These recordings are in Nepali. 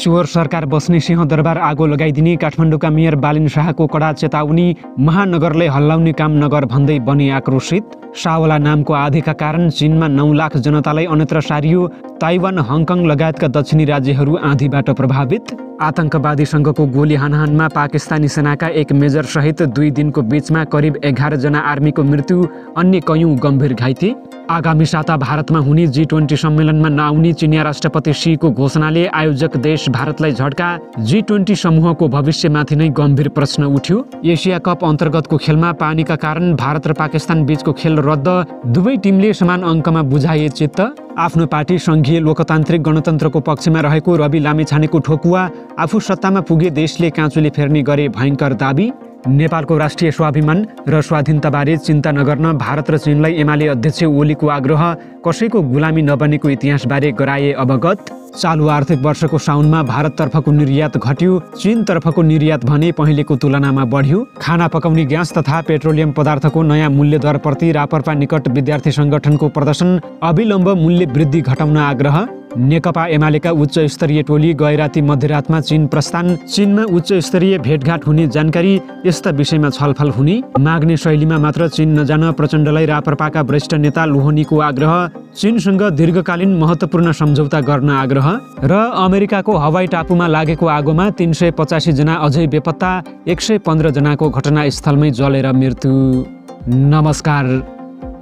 चोर सरकार बस्ने सिंहदरबार आगो लगाइदिने काठमाडौँका मेयर बालिन शाहको कडा चेतावनी। महानगरले हल्लाउने काम नगर भन्दै बने आक्रोशित। सावला नामको आँधीका कारण चीनमा 9 लाख जनतालाई अन्यत्र सारियो। ताइवान, हङकङ लगायतका दक्षिणी राज्यहरू आँधीबाट प्रभावित। आतंकवादीसँगको गोली हानहानमा पाकिस्तानी सेनाका एक मेजर सहित 2 दिनको बीचमा करिब 11 जना आर्मीको मृत्यु, अन्य कयौं गम्भीर घाइते। आगामी साता भारतमा हुने G20 सम्मेलनमा नआउने चिनिया राष्ट्रपति शीको घोषणाले आयोजक देश भारतलाई झड्का। G20 समूहको भविष्यमाथि नै गम्भीर प्रश्न उठ्यो। एसिया कप अन्तर्गतको खेलमा पानीका कारण भारत र पाकिस्तान बीचको खेल रद्द। दुवै टिमले समान अङ्कमा बुझाए चित्त। आफ्नो पार्टी सङ्घीय लोकतान्त्रिक गणतन्त्रको पक्षमा रहेको रवि लामिछानेको ठोकुवा। आफू सत्तामा पुगे देशले काँचुली फेर्ने गरे भयङ्कर दाबी। नेपालको राष्ट्रिय स्वाभिमान र स्वाधीनताबारे चिन्ता नगर्न भारत र चीनलाई एमाले अध्यक्ष ओलीको आग्रह। कसैको गुलामी नबनेको इतिहासबारे गराए अवगत। चालु आर्थिक वर्षको साउनमा भारततर्फको निर्यात घट्यो, चीनतर्फको निर्यात भने पहिलेको तुलनामा बढ्यो। खाना पकाउने ग्यास तथा पेट्रोलियम पदार्थको नयाँ मूल्य दरप्रति रापरपा निकट विद्यार्थी सङ्गठनको प्रदर्शन। अविलम्ब मूल्य वृद्धि घटाउन आग्रह। नेकपा एमालेका उच्च स्तरीय टोली गैराती मध्यरातमा चीन प्रस्थान। चीनमा उच्च स्तरीय भेटघाट हुने जानकारी। यस्ता विषयमा छलफल हुने। माग्ने शैलीमा मात्र चीन नजान प्रचण्डलाई रापरपाका वरिष्ठ नेता लोहनीको आग्रह। चीनसँग दीर्घकालीन महत्त्वपूर्ण सम्झौता गर्न आग्रह। र अमेरिकाको हवाई टापुमा लागेको आगोमा 385 जना अझै बेपत्ता, 115 जनाको घटनास्थलमै जलेर मृत्यु। नमस्कार,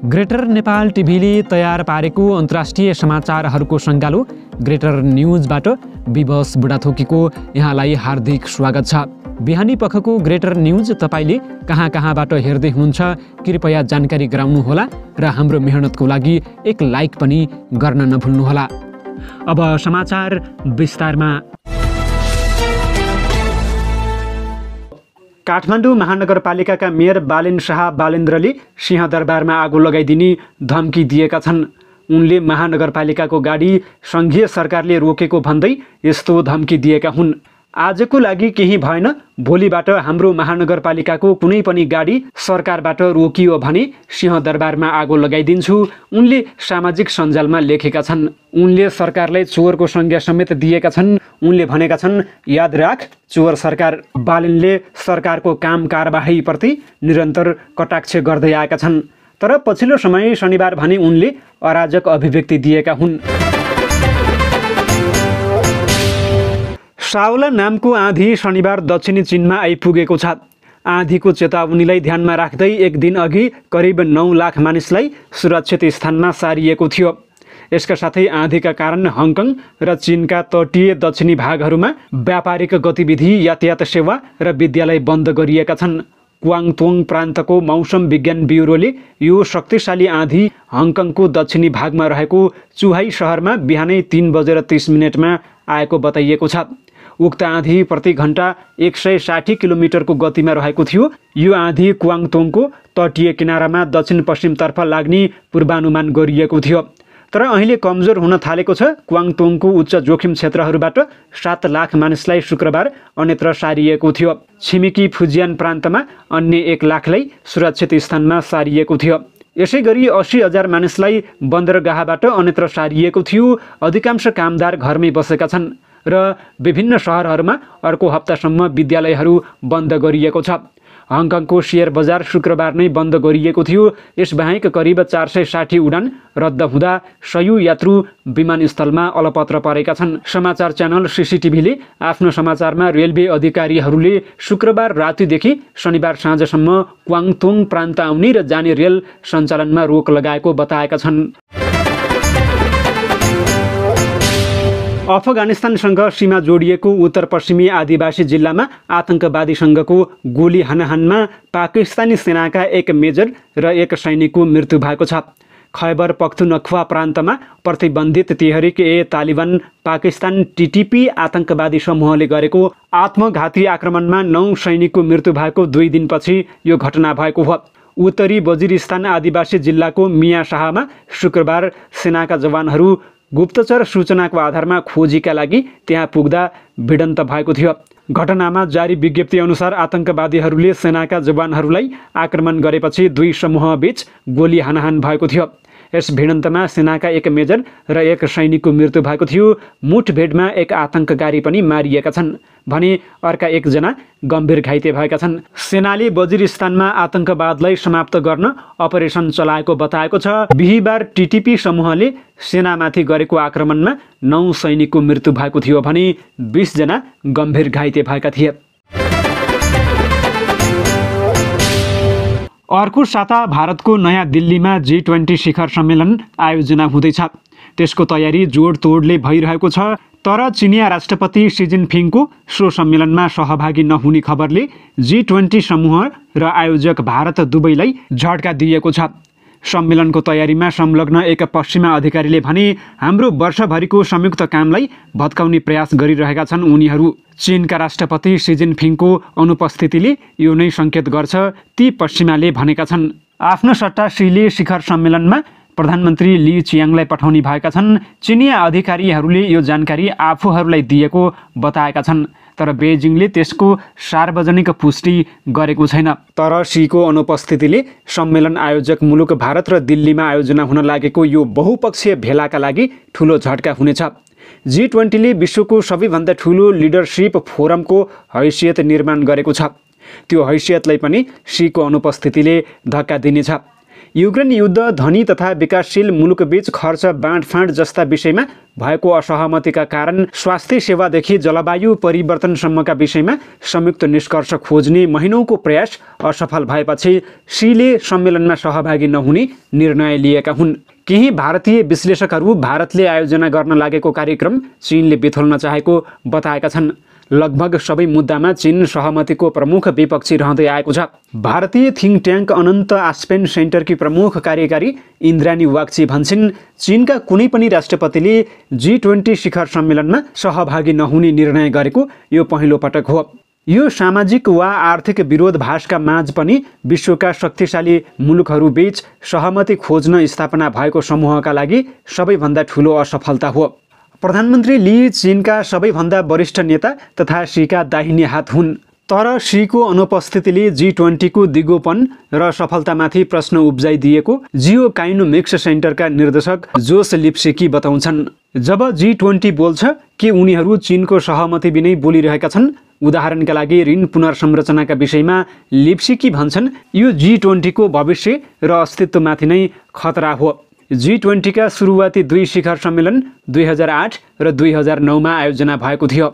ग्रेटर नेपाल टिभीले तयार पारेको अन्तर्राष्ट्रिय समाचारहरूको सङ्गालो ग्रेटर न्युजबाट विवश बुढाथोकीको यहाँलाई हार्दिक स्वागत छ। बिहानी पखको ग्रेटर न्युज तपाईँले कहाँ कहाँबाट हेर्दै हुनुहुन्छ कृपया जानकारी गराउनुहोला र हाम्रो मेहनतको लागि एक लाइक पनि गर्न नभुल्नुहोला। अब समाचार विस्तारमा। काठमाडौँ महानगरपालिकाका मेयर बालिन शाह बालेन्द्रले सिंहदरबारमा आगो लगाइदिने धम्की दिएका छन्। उनले महानगरपालिकाको गाडी सङ्घीय सरकारले रोकेको भन्दै यस्तो धम्की दिएका हुन्। आजको लागि केही भएन, भोलिबाट हाम्रो महानगरपालिकाको कुनै पनि गाडी सरकारबाट रोकियो भने सिंहदरबारमा आगो लगाइदिन्छु, उनले सामाजिक सञ्जालमा लेखेका छन्। उनले सरकारलाई चोरको संज्ञा समेत दिएका छन्। उनले भनेका छन्, याद राख चोर सरकार। बालिनले सरकारको काम कारबाहीप्रति निरन्तर कटाक्ष गर्दै आएका छन्। तर पछिल्लो समय शनिबार भने उनले अराजक अभिव्यक्ति दिएका हुन्। सावला नामको आँधी शनिबार दक्षिणी चीनमा आइपुगेको छ। आँधीको चेतावनीलाई ध्यानमा राख्दै एक दिन अघि करिब 9 लाख मानिसलाई सुरक्षित स्थानमा सारिएको थियो। यसका साथै आँधीका कारण हङकङ र चीनका तटीय दक्षिणी भागहरूमा व्यापारिक गतिविधि, यातायात सेवा र विद्यालय बन्द गरिएका छन्। क्वाङतोङ प्रान्तको मौसम विज्ञान ब्युरोले यो शक्तिशाली आँधी हङकङको दक्षिणी भागमा रहेको चुहाई सहरमा बिहानै 3:30 आएको बताइएको छ। उक्त आँधी प्रति घण्टा 160 किलोमिटरको गतिमा रहेको थियो। यो आँधी क्वाङतोङको तटीय किनारामा दक्षिण पश्चिमतर्फ लाग्ने पूर्वानुमान गरिएको थियो, तर अहिले कमजोर हुन थालेको छ। क्वाङतोङको उच्च जोखिम क्षेत्रहरूबाट 7 लाख मानिसलाई शुक्रबार अन्यत्र सारिएको थियो। छिमेकी फुजियान प्रान्तमा अन्य 1 लाखलाई सुरक्षित स्थानमा सारिएको थियो। यसैगरी 80,000 मानिसलाई बन्दरगाहबाट अन्यत्र सारिएको थियो। अधिकांश कामदार घरमै बसेका छन् र विभिन्न सहरहरूमा अर्को हप्तासम्म विद्यालयहरू बन्द गरिएको छ। हङकङको शेयर बजार शुक्रबार नै बन्द गरिएको थियो। यसबाहेक करिब 460 उडान रद्द हुँदा 100 यात्रु विमानस्थलमा अलपत्र परेका छन्। समाचार च्यानल CCTVले आफ्नो समाचारमा रेलवे अधिकारीहरूले शुक्रबार रातिदेखि शनिबार साँझसम्म क्वाङतोङ प्रान्त आउने र जाने रेल सञ्चालनमा रोक लगाएको बताएका छन्। अफगानिस्तानसँग सीमा जोडिएको उत्तर पश्चिमी आदिवासी जिल्लामा आतंकवादीसँगको गोली हानाहानमा पाकिस्तानी सेनाका एक मेजर र एक सैनिकको मृत्यु भएको छ। खैबर पख्तुनख्वा प्रान्तमा प्रतिबन्धित तेहरिक-ए-तालिबान पाकिस्तान TTP आतंकवादी समूहले गरेको आत्मघाती आक्रमणमा 9 सैनिकको मृत्यु भएको 2 दिनपछि यो घटना भएको हो। उत्तरी वजिरिस्तान आदिवासी जिल्लाको मिया शाहमा शुक्रबार सेनाका जवानहरू गुप्तचर सूचनाको आधारमा खोजीका लागि त्यहाँ पुग्दा भिडन्त भएको थियो। घटनामा जारी विज्ञप्ति अनुसार आतंकवादीहरूले सेनाका जवानहरूलाई आक्रमण गरेपछि 2 समूहबीच गोली हानाहान भएको थियो। यस भिडन्तमा सेनाका एक मेजर र एक सैनिकको मृत्यु भएको थियो। मुठभेडमा एक आतंककारी पनि मारिएका छन् भने अर्का एकजना गम्भीर घाइते भएका छन्। सेनाले वजिरिस्तानमा आतंकवादलाई समाप्त गर्न अपरेसन चलाएको बताएको छ। बिहीबार टिटिपी समूहले सेनामाथि गरेको आक्रमणमा 9 सैनिकको मृत्यु भएको थियो भने 20 जना गम्भीर घाइते भएका थिए। अर्को साता भारतको नयाँ दिल्लीमा G20 शिखर सम्मेलन आयोजना हुँदैछ। त्यसको तयारी जोडतोडले भइरहेको छ। तर चिनिया राष्ट्रपति सी जिनपिङको सो सम्मेलनमा सहभागी नहुने खबरले G20 समूह र आयोजक भारत दुवैलाई झट्का दिएको छ। सम्मेलनको तयारीमा संलग्न एक पश्चिमा अधिकारीले भने हाम्रो वर्षभरिको संयुक्त कामलाई भत्काउने प्रयास गरिरहेका छन् उनीहरू। चीनका राष्ट्रपति सी जिनपिङको अनुपस्थितिले यो नै सङ्केत गर्छ, ती पश्चिमाले भनेका छन्। आफ्नो सट्टा सीले शिखर सम्मेलनमा प्रधानमन्त्री ली चियाङलाई पठाउने भएका छन्। चिनिया अधिकारीहरूले यो जानकारी आफूहरूलाई दिएको बताएका छन्, तर बेजिङले त्यसको सार्वजनिक पुष्टि गरेको छैन। तर सीको अनुपस्थितिले सम्मेलन आयोजक मुलुक भारत र दिल्लीमा आयोजना हुन लागेको यो बहुपक्षीय भेलाका लागि ठुलो झट्का हुनेछ। G20ले विश्वको सबैभन्दा ठुलो लिडरसिप फोरमको हैसियत निर्माण गरेको छ। त्यो हैसियतलाई पनि सीको अनुपस्थितिले धक्का दिनेछ। युक्रेन युद्ध, धनी तथा विकासशील मुलुकबीच खर्च बाँडफाँड जस्ता विषयमा भएको असहमतिका कारण स्वास्थ्य सेवादेखि जलवायु परिवर्तनसम्मका विषयमा संयुक्त निष्कर्ष खोज्ने महिनौको प्रयास असफल भएपछि सीले सम्मेलनमा सहभागी नहुने निर्णय लिएका हुन्। केही भारतीय विश्लेषकहरू भारतले आयोजना गर्न लागेको कार्यक्रम चीनले बिथोल्न चाहेको बताएका छन्। लगभग सबै मुद्दामा चीन सहमतिको प्रमुख विपक्षी रहँदै आएको छ। भारतीय थिङ्क ट्याङ्क अनन्त आस्पेन सेन्टरकी प्रमुख कार्यकारी इन्द्राणी वाग्ची भन्छन्, चीनका कुनै पनि राष्ट्रपतिले G20 शिखर सम्मेलनमा सहभागी नहुने निर्णय गरेको यो पहिलो पटक हो। यो सामाजिक वा आर्थिक विरोधाभासका माझ पनि विश्वका शक्तिशाली मुलुकहरूबीच सहमति खोज्न स्थापना भएको समूहका लागि सबैभन्दा ठुलो असफलता हो। प्रधानमन्त्री ली चीनका सबैभन्दा वरिष्ठ नेता तथा सीका दाहिने हात हुन्। तर सीको अनुपस्थितिले G20को दिगोपन र सफलतामाथि प्रश्न उब्जाइदिएको जियोकाइनोमिक्स सेन्टरका निर्देशक जोस लिप्सेकी बताउँछन्। जब G20 बोल्छ के उनीहरू चीनको सहमति बिनै बोलिरहेका छन्? उदाहरणका लागि ऋण पुनर्संरचनाका विषयमा लिप्सेकी भन्छन्, यो G20को भविष्य र अस्तित्वमाथि नै खतरा हो। G20का सुरुवाती 2 शिखर सम्मेलन 2008 र 2009मा आयोजना भएको थियो।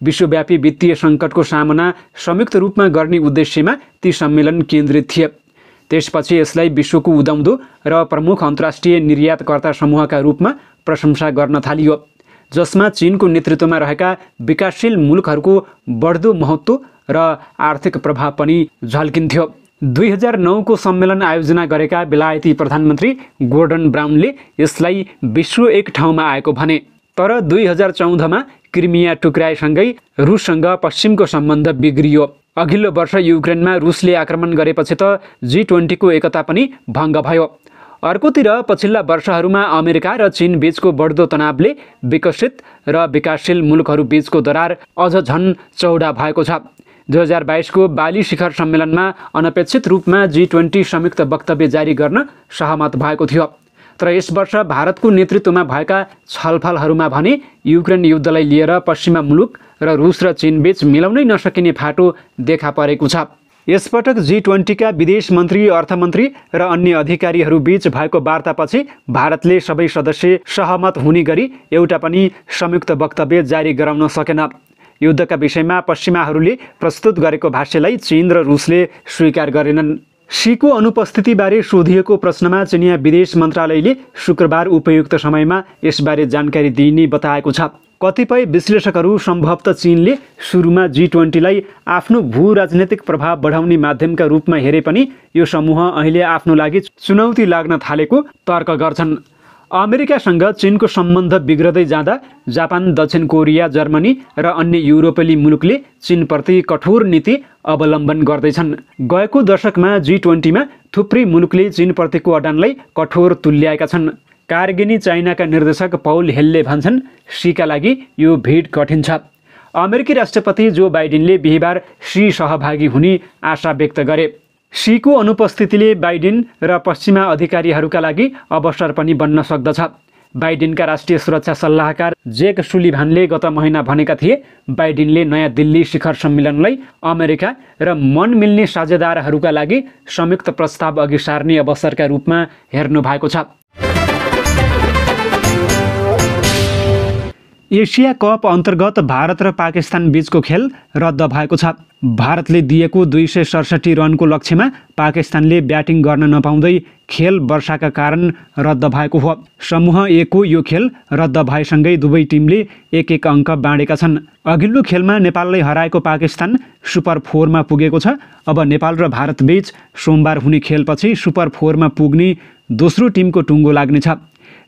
विश्वव्यापी वित्तीय सङ्कटको सामना संयुक्त रूपमा गर्ने उद्देश्यमा ती सम्मेलन केन्द्रित थिए। त्यसपछि यसलाई विश्वको उदाउँदो र प्रमुख अन्तर्राष्ट्रिय निर्यातकर्ता समूहका रूपमा प्रशंसा गर्न थालियो, जसमा चीनको नेतृत्वमा रहेका विकासशील मुलुकहरूको बढ्दो महत्त्व र आर्थिक प्रभाव पनि झल्किन्थ्यो। 2009को सम्मेलन आयोजना गरेका बेलायती प्रधानमन्त्री गोर्डन ब्राउनले यसलाई विश्व एक ठाउँमा आएको भने। तर 2014मा क्रिमिया टुक्राएसँगै रुससँग पश्चिमको सम्बन्ध बिग्रियो। अघिल्लो वर्ष युक्रेनमा रुसले आक्रमण गरेपछि त G20को एकता पनि भङ्ग भयो। अर्कोतिर पछिल्ला वर्षहरूमा अमेरिका र चीन बीचको बढ्दो तनावले विकसित र विकासशील मुलुकहरू बीचको दरार अझ झन चौडा भएको छ। 2022को बाली शिखर सम्मेलनमा अनपेक्षित रूपमा G20 संयुक्त वक्तव्य जारी गर्न सहमत भएको थियो। तर यस वर्ष भारतको नेतृत्वमा भएका छलफलहरूमा भने युक्रेन युद्धलाई लिएर पश्चिमा मुलुक र रुस र चीन बीच मिलाउनै नसकिने फाटो देखा परेको छ। यसपटक G20का विदेश मन्त्री, अर्थमन्त्री र अन्य अधिकारीहरू बीच भएको वार्तापछि भारतले सबै सदस्य सहमत हुने गरी एउटा पनि संयुक्त वक्तव्य जारी गराउन सकेन। युद्धका विषयमा पश्चिमाहरूले प्रस्तुत गरेको भाष्यलाई चीन र रुसले स्वीकार गरेनन्। सीको अनुपस्थितिबारे सोधिएको प्रश्नमा चिनिया विदेश मन्त्रालयले शुक्रबार उपयुक्त समयमा यसबारे जानकारी दिइने बताएको छ। कतिपय विश्लेषकहरू सम्भवतः चीनले सुरुमा G20लाई आफ्नो भू राजनैतिक प्रभाव बढाउने माध्यमका रूपमा हेरे पनि यो समूह अहिले आफ्नो लागि चुनौती लाग्न थालेको तर्क गर्छन्। अमेरिकासँग चीनको सम्बन्ध बिग्रदै जाँदा जापान, दक्षिण कोरिया, जर्मनी र अन्य युरोपेली मुलुकले चीनप्रति कठोर नीति अवलम्बन गर्दैछन्। गएको दशकमा G20मा थुप्रै मुलुकले चीनप्रतिको अडानलाई कठोर तुल्याएका छन्। कारगिनी चाइनाका निर्देशक पौल हेलले भन्छन्, सीका लागि यो भिड कठिन छ। अमेरिकी राष्ट्रपति जो बाइडेनले बिहीबार सी सहभागी हुने आशा व्यक्त गरे। शीको अनुपस्थितिले बाइडेन र पश्चिमा अधिकारीहरूका लागि अवसर पनि बन्न सक्दछ। बाइडेनका राष्ट्रिय सुरक्षा सल्लाहकार जेक सुलिभानले गत महिना भनेका थिए बाइडेनले नयाँ दिल्ली शिखर सम्मेलनलाई अमेरिका र मन मिल्ने साझेदारहरूका लागि संयुक्त प्रस्ताव अघि सार्ने अवसरका रूपमा हेर्नु भएको छ। एसिया कप अन्तर्गत भारत र पाकिस्तान बीचको खेल रद्द भएको छ। भारतले दिएको 267 रनको लक्ष्यमा पाकिस्तानले ब्याटिङ गर्न नपाउँदै खेल वर्षाका कारण रद्द भएको हो। समूह ए को यो खेल रद्द भएसँगै दुवै टिमले एक एक अङ्क बाँडेका छन्। अघिल्लो खेलमा नेपाललाई हराएको पाकिस्तान सुपर 4 मा पुगेको छ। अब नेपाल र भारत बीच सोमबार हुने खेलपछि सुपर 4 मा पुग्ने दोस्रो टिमको टुङ्गो लाग्नेछ।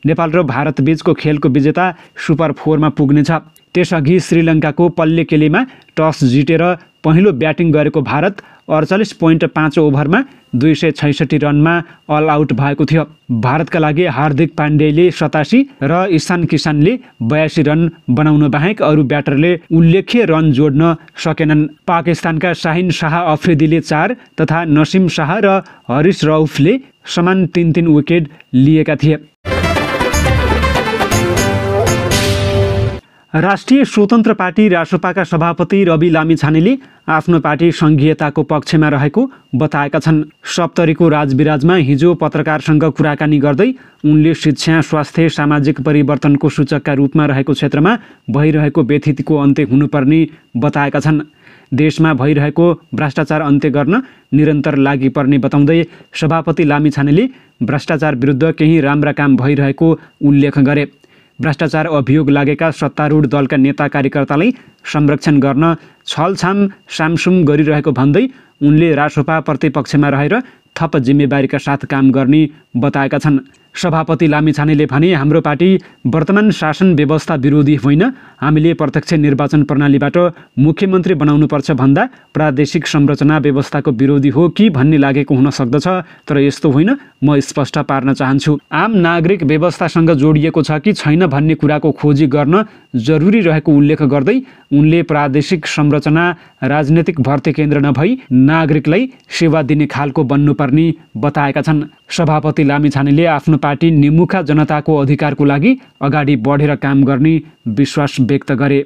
नेपाल र भारत बीचको खेलको विजेता सुपर 4 मा पुग्नेछ। त्यसअघि श्रीलङ्काको पल्लेकेलेमा टस जितेर पहिलो ब्याटिङ गरेको भारत 48.5 ओभरमा 266 रनमा अल आउट भएको थियो। भारतका लागि हार्दिक पाण्डेले 87 र ईशान किसानले 82 रन बनाउन बाहेक अरू ब्याटरले उल्लेख्य रन जोड्न सकेनन्। पाकिस्तानका शाहिन शाह अफ्रिदीले 4 तथा नसिम शाह र हरिस रऊफले समान 3-3 विकेट लिएका थिए। राष्ट्रिय स्वतन्त्र पार्टी रासोपाका सभापति रवि लामिछानेले आफ्नो पार्टी सङ्घीयताको पक्षमा रहेको बताएका छन्। सप्तरीको राजविराजमा हिजो पत्रकारसँग कुराकानी गर्दै उनले शिक्षा, स्वास्थ्य, सामाजिक परिवर्तनको सूचकका रूपमा रहेको क्षेत्रमा भइरहेको व्यथितिको अन्त्य हुनुपर्ने बताएका छन्। देशमा भइरहेको भ्रष्टाचार अन्त्य गर्न निरन्तर लागि पर्ने बताउँदै सभापति लामिछानेले भ्रष्टाचार विरुद्ध केही राम्रा काम भइरहेको उल्लेख गरे। भ्रष्टाचार अभियोग लागेका सत्तारूढ दलका नेता कार्यकर्तालाई संरक्षण गर्न छलछाम सामसुम गरिरहेको भन्दै उनले रासोपा प्रतिपक्षमा रहेर थप जिम्मेवारीका साथ काम गर्ने बताएका छन्। सभापति लामिछानेले भने हाम्रो पार्टी वर्तमान शासन व्यवस्था विरोधी होइन, हामीले प्रत्यक्ष निर्वाचन प्रणालीबाट मुख्यमन्त्री बनाउनुपर्छ भन्दा प्रादेशिक संरचना व्यवस्थाको विरोधी हो कि भन्ने लागेको हुन सक्दछ, तर यस्तो होइन, म स्पष्ट पार्न चाहन्छु। आम नागरिक व्यवस्थासँग जोडिएको छ कि छैन भन्ने कुराको खोजी गर्न जरुरी रहेको उल्लेख गर्दै उनले प्रादेशिक संरचना राजनैतिक भर्ती केन्द्र नभई नागरिकलाई सेवा दिने खालको बन्नुपर्ने बताएका छन्। सभापति लामिछानेले आफ्नो पार्टी निमुखा जनताको अधिकारको लागि अगाडि बढेर काम गर्ने विश्वास व्यक्त गरे।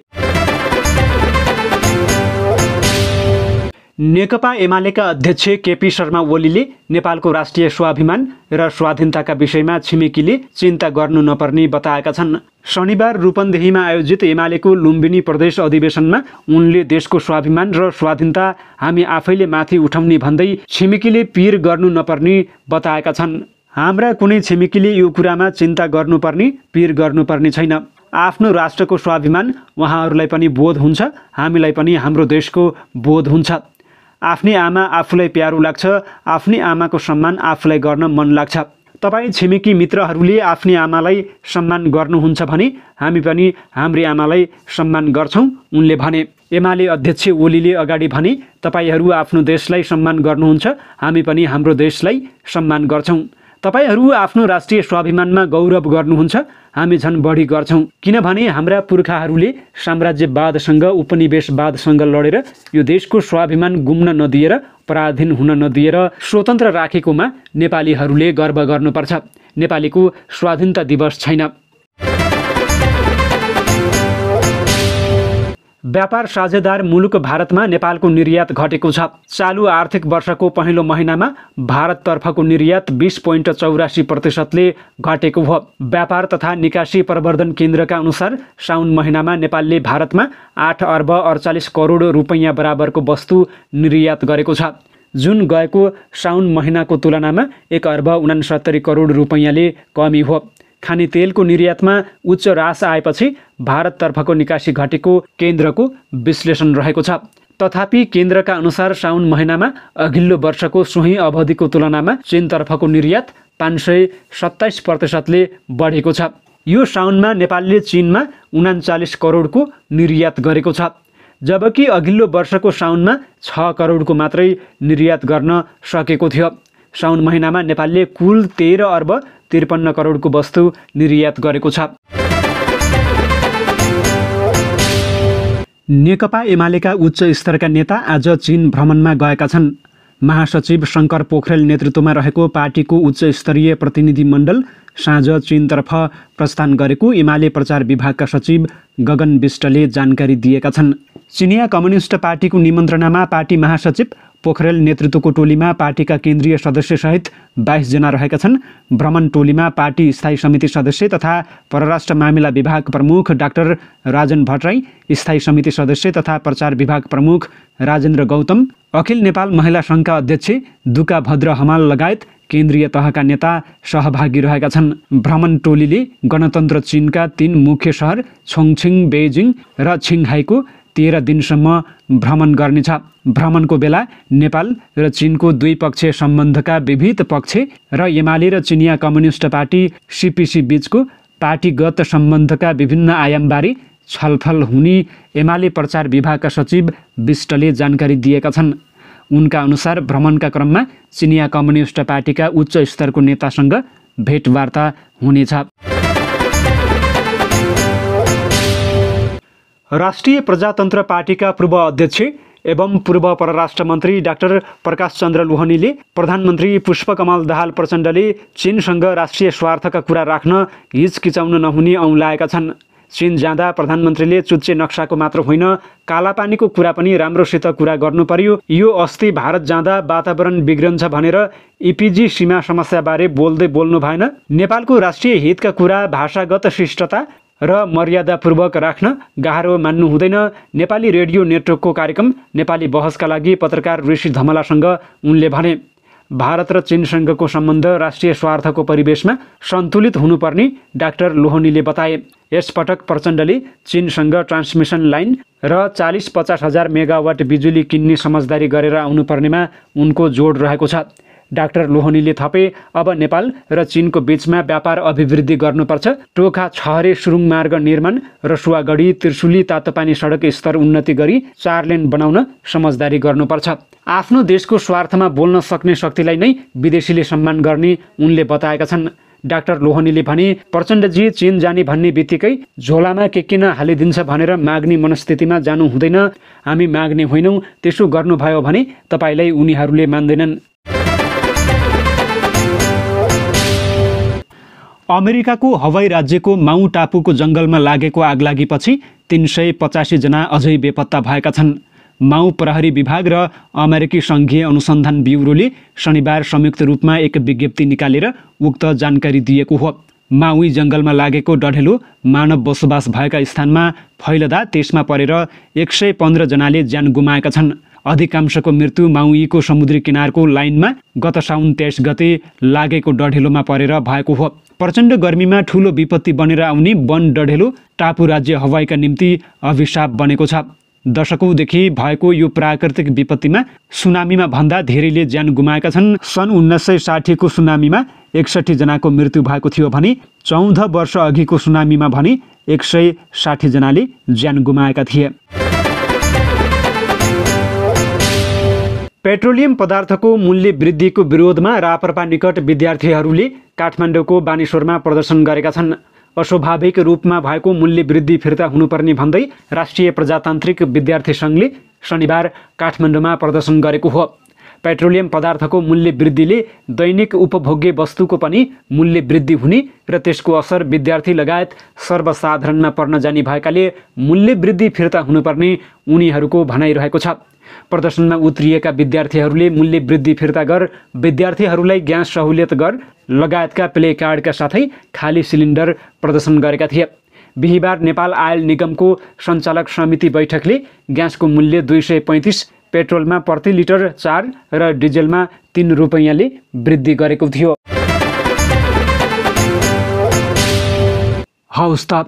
नेकपा एमालेका अध्यक्ष केपी शर्मा ओलीले नेपालको राष्ट्रिय स्वाभिमान र स्वाधीनताका विषयमा छिमेकीले चिन्ता गर्नु नपर्ने बताएका छन्। शनिबार रूपन्देहीमा आयोजित एमालेको लुम्बिनी प्रदेश अधिवेशनमा उनले देशको स्वाभिमान र स्वाधीनता हामी आफैले माथि उठाउने भन्दै छिमेकीले पिर गर्नु नपर्ने बताएका छन्। हाम्रा कुनै छिमेकीले यो कुरामा चिन्ता गर्नुपर्ने, पिर गर्नुपर्ने छैन। आफ्नो राष्ट्रको स्वाभिमान उहाँहरूलाई पनि बोध हुन्छ, हामीलाई पनि हाम्रो देशको बोध हुन्छ। आफ्नै आमा आफूलाई प्यारो लाग्छ, आफ्नै आमाको सम्मान आफूलाई गर्न मन लाग्छ। तपाईँ छिमेकी मित्रहरूले आफ्नै आमालाई सम्मान गर्नुहुन्छ भने हामी पनि हाम्री आमालाई सम्मान गर्छौँ, उनले भने। एमाले अध्यक्ष ओलीले अगाडि भने, तपाईँहरू आफ्नो देशलाई सम्मान गर्नुहुन्छ, हामी पनि हाम्रो देशलाई सम्मान गर्छौँ। तपाईहरू आफ्नो राष्ट्रिय स्वाभिमानमा गौरव गर्नुहुन्छ, हामी झन् बढी गर्छौँ, किनभने हाम्रा पुर्खाहरूले साम्राज्यवादसँग उपनिवेशवादसँग लडेर यो देशको स्वाभिमान गुम्न नदिएर, पराधीन हुन नदिएर स्वतन्त्र राखेकोमा नेपालीहरूले गर्व गर्नुपर्छ। नेपालीको स्वाधीनता दिवस छैन। व्यापार साझेदार मुलुक भारतमा नेपालको निर्यात घटेको छ। चालु आर्थिक वर्षको पहिलो महिनामा भारततर्फको निर्यात 20.84% घटेको हो। व्यापार तथा निकासी प्रवर्धन केन्द्रका अनुसार साउन महिनामा नेपालले भारतमा 8 अर्ब 48 करोड रुपैयाँ बराबरको वस्तु निर्यात गरेको छ, जुन गएको साउन महिनाको तुलनामा 1 अर्ब 69 करोड रुपैयाँले कमी हो। खाने तेलको निर्यातमा उच्च ह्रास आएपछि भारततर्फको निकासी घटेको केन्द्रको विश्लेषण रहेको छ। तथापि केन्द्रका अनुसार साउन महिनामा अघिल्लो वर्षको सोही अवधिको तुलनामा चीनतर्फको निर्यात 527%ले बढेको छ। यो साउनमा नेपालले चीनमा 39 करोडको निर्यात गरेको छ, जबकि अघिल्लो वर्षको साउनमा 6 करोडको मात्रै निर्यात गर्न सकेको थियो। साउन महिनामा नेपालले कुल 13 अर्ब 53 करोडको वस्तु निर्यात गरेको छ। नेकपा एमालेका उच्च स्तरका नेता आज चीन भ्रमणमा गएका छन्। महासचिव शङ्कर पोखरेल नेतृत्वमा रहेको पार्टीको उच्च स्तरीय प्रतिनिधिमण्डल साँझ चीनतर्फ प्रस्थान गरेको एमाले प्रचार विभागका सचिव गगन विष्टले जानकारी दिएका छन्। चिनिया कम्युनिस्ट पार्टीको निमन्त्रणामा पार्टी महासचिव पोखरेल नेतृत्वको टोलीमा पार्टीका केन्द्रीय सदस्यसहित 22 जना रहेका छन्। भ्रमण टोलीमा पार्टी स्थायी समिति सदस्य तथा परराष्ट्र मामिला विभाग प्रमुख डाक्टर राजन भट्टराई, स्थायी समिति सदस्य तथा प्रचार विभाग प्रमुख राजेन्द्र गौतम, अखिल नेपाल महिला सङ्घका अध्यक्ष दुका भद्र हमाल लगायत केन्द्रीय तहका नेता सहभागी रहेका छन्। भ्रमण टोलीले गणतन्त्र चीनका 3 मुख्य सहर छोङछिङ, बेइजिङ र छिङहाईको 13 दिनसम्म भ्रमण गर्नेछ। भ्रमणको बेला नेपाल र चीनको द्विपक्षीय सम्बन्धका विविध पक्ष र एमाले र चिनिया कम्युनिस्ट पार्टी सीपीसी बीचको पार्टीगत सम्बन्धका विभिन्न आयामबारे छलफल हुने एमाले प्रचार विभागका सचिव विष्टले जानकारी दिएका छन्। उनका अनुसार भ्रमणका क्रममा चिनिया कम्युनिस्ट पार्टीका उच्च स्तरको नेतासँग भेटवार्ता हुनेछ। राष्ट्रिय प्रजातन्त्र पार्टीका पूर्व अध्यक्ष एवं पूर्व परराष्ट्र मन्त्री डाक्टर प्रकाश चन्द्र लोहनीले प्रधानमन्त्री पुष्पकमल दाहाल प्रचण्डले चीनसँग राष्ट्रिय स्वार्थका कुरा राख्न हिचकिचाउन नहुने औँलाएका छन्। चीन जाँदा प्रधानमन्त्रीले चुच्चे नक्साको मात्र होइन, कालापानीको कुरा पनि राम्रोसित कुरा गर्नु पर्यो। यो अस्ति भारत जाँदा वातावरण बिग्रन्छ भनेर इपिजी सीमा समस्याबारे बोल्नु भएन। नेपालको राष्ट्रिय हितका कुरा भाषागत शिष्टता र मर्यादापूर्वक राख्न गाह्रो मान्नु हुँदैन। नेपाली रेडियो नेटवर्कको कार्यक्रम नेपाली बहसका लागि पत्रकार ऋषि धमलासँग उनले भने, भारत र चीनसँगको सम्बन्ध राष्ट्रिय स्वार्थको परिवेशमा सन्तुलित हुनुपर्ने डाक्टर लोहनीले बताए। यसपटक प्रचण्डले चीनसँग ट्रान्समिसन लाइन र 40-50 हजार मेगावाट बिजुली किन्ने समझदारी गरेर आउनुपर्नेमा उनको जोड रहेको छ। डाक्टर लोहनीले थपे, अब नेपाल र चीनको बीचमा व्यापार अभिवृद्धि गर्नुपर्छ। टोखा छहरे सुरुङ मार्ग निर्माण, रसुवागढी त्रिशुली तातोपानी सडक स्तर उन्नति गरी 4 लेन बनाउन समझदारी गर्नुपर्छ। आफ्नो देशको स्वार्थमा बोल्न सक्ने शक्तिलाई नै विदेशीले सम्मान गर्ने उनले बताएका छन्। डाक्टर लोहनीले भने, प्रचण्डजी चीन जाने भन्ने बित्तिकै झोलामा के किन हालिदिन्छ भनेर माग्ने मनस्थितिमा जानु हुँदैन। हामी माग्ने होइनौँ। त्यसो गर्नुभयो भने तपाईँलाई उनीहरूले मान्दैनन्। अमेरिकाको हवाई राज्यको माउ टापुको जङ्गलमा लागेको आगलागीपछि 385 जना अझै बेपत्ता भएका छन्। माउ प्रहरी विभाग र अमेरिकी सङ्घीय अनुसन्धान ब्युरोले शनिबार संयुक्त रूपमा एक विज्ञप्ति निकालेर उक्त जानकारी दिएको हो। माउई जङ्गलमा लागेको डढेलो मानव बसोबास भएका स्थानमा फैलदा त्यसमा परेर 115 जनाले ज्यान गुमाएका छन्। अधिकांशको मृत्यु माउईको समुद्री किनारको लाइनमा गत साउन 23 गते लागेको डढेलोमा परेर भएको हो। प्रचण्ड गर्मीमा ठूलो विपत्ति बनेर आउने वन डढेलो टापु राज्य हवाईका निम्ति अभिशाप बनेको छ। दशकौँदेखि भएको यो प्राकृतिक विपत्तिमा सुनामीमा भन्दा धेरैले ज्यान गुमाएका छन्। सन् 1960 को सुनामीमा 61 जनाको मृत्यु भएको थियो भने 14 वर्ष अघिको सुनामीमा भने 160 जनाले ज्यान गुमाएका थिए। पेट्रोलियम पदार्थको मूल्य वृद्धिको विरोधमा रापरपा निकट विद्यार्थीहरूले काठमाडौँको बानेश्वरमा प्रदर्शन गरेका छन्। अस्वाभाविक रूपमा भएको मूल्य वृद्धि फिर्ता हुनुपर्ने भन्दै राष्ट्रिय प्रजातान्त्रिक विद्यार्थी सङ्घले शनिबार काठमाडौँमा प्रदर्शन गरेको हो। पेट्रोलियम पदार्थको मूल्य वृद्धिले दैनिक उपभोग्य वस्तुको पनि मूल्य वृद्धि हुने र त्यसको असर विद्यार्थी लगायत सर्वसाधारणमा पर्न जाने भएकाले मूल्य वृद्धि फिर्ता हुनुपर्ने उनीहरूको भनाइरहेको छ। प्रदर्शनमा उत्रिएका विद्यार्थीहरूले मूल्य वृद्धि फिर्ता गर, विद्यार्थीहरूलाई ग्यास सहुलियत गर लगायतका प्ले कार्डका साथै खाली सिलिन्डर प्रदर्शन गरेका थिए। बिहिबार नेपाल आयल निगमको सञ्चालक समिति बैठकले ग्यासको मूल्य 235, पेट्रोलमा प्रति लिटर 4 र डिजेलमा 3 रुपैयाँले वृद्धि गरेको थियो। हौस् त,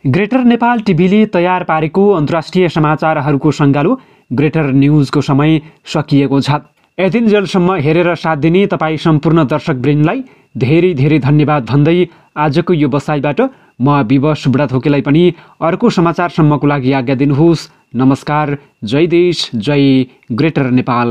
ग्रेटर नेपाल टिभीले तयार पारेको अन्तर्राष्ट्रिय समाचारहरूको सङ्गालो ग्रेटर न्युजको समय सकिएको छ। यतिन्जेलसम्म हेरेर साथ दिने तपाईँ सम्पूर्ण दर्शकवृन्दलाई धेरै धेरै धन्यवाद भन्दै आजको यो बसाइबाट म विवश बुढाथोकीलाई पनि अर्को समाचारसम्मको लागि आज्ञा दिनुहोस्। नमस्कार। जय देश, जय ग्रेटर नेपाल।